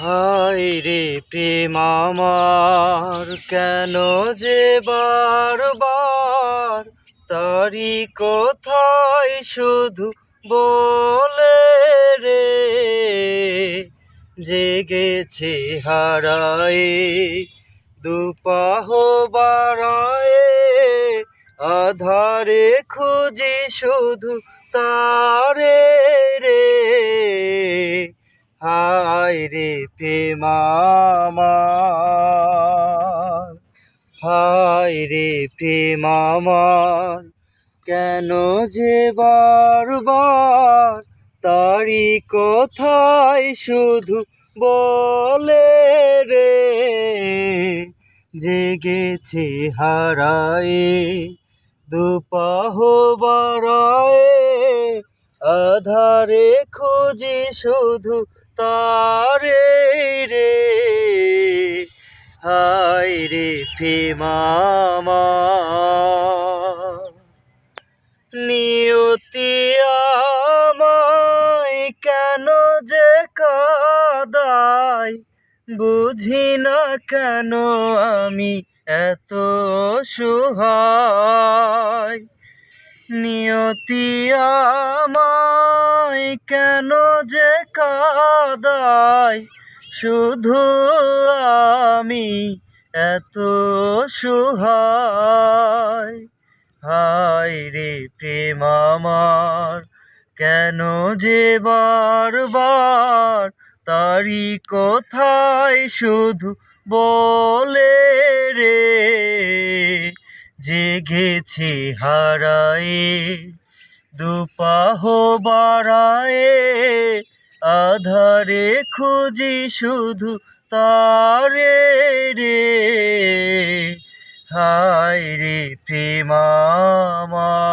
হায় রে প্রেম আমার, কেন যে বারবার তারি কোথায় শুধু বলে রে, জেগেছে হারায়ে দুপাহ বাড়ায়ে, আধারে খুঁজি শুধু তারে রে। হায় রে প্রেম আমার, হায় রে প্রেম আমার, কেন যে বারবার তারি কোথায় শুধু বলে রে, জেগেছে হারায়ে দুপাহ বাড়ায়ে, আধারে খুঁজি শুধু তারে রে। হায় রে প্রেম আমার, নিয়তি আমায় কেন যে কাঁদায়, বুঝি না কেন আমি এত অসহায়। নিয়তি আমায় কেন যে কাঁদায়, শুধু আমি এত অসহায়। হায় রে প্রেম আমার, কেন যে বারবার তারি কোথায় শুধু বলে রে, জেগেছে হারায়ে দুপাহ বাড়ায়ে, আধারে খুঁজি শুধু তারে রে। হায় রে প্রেম আমার।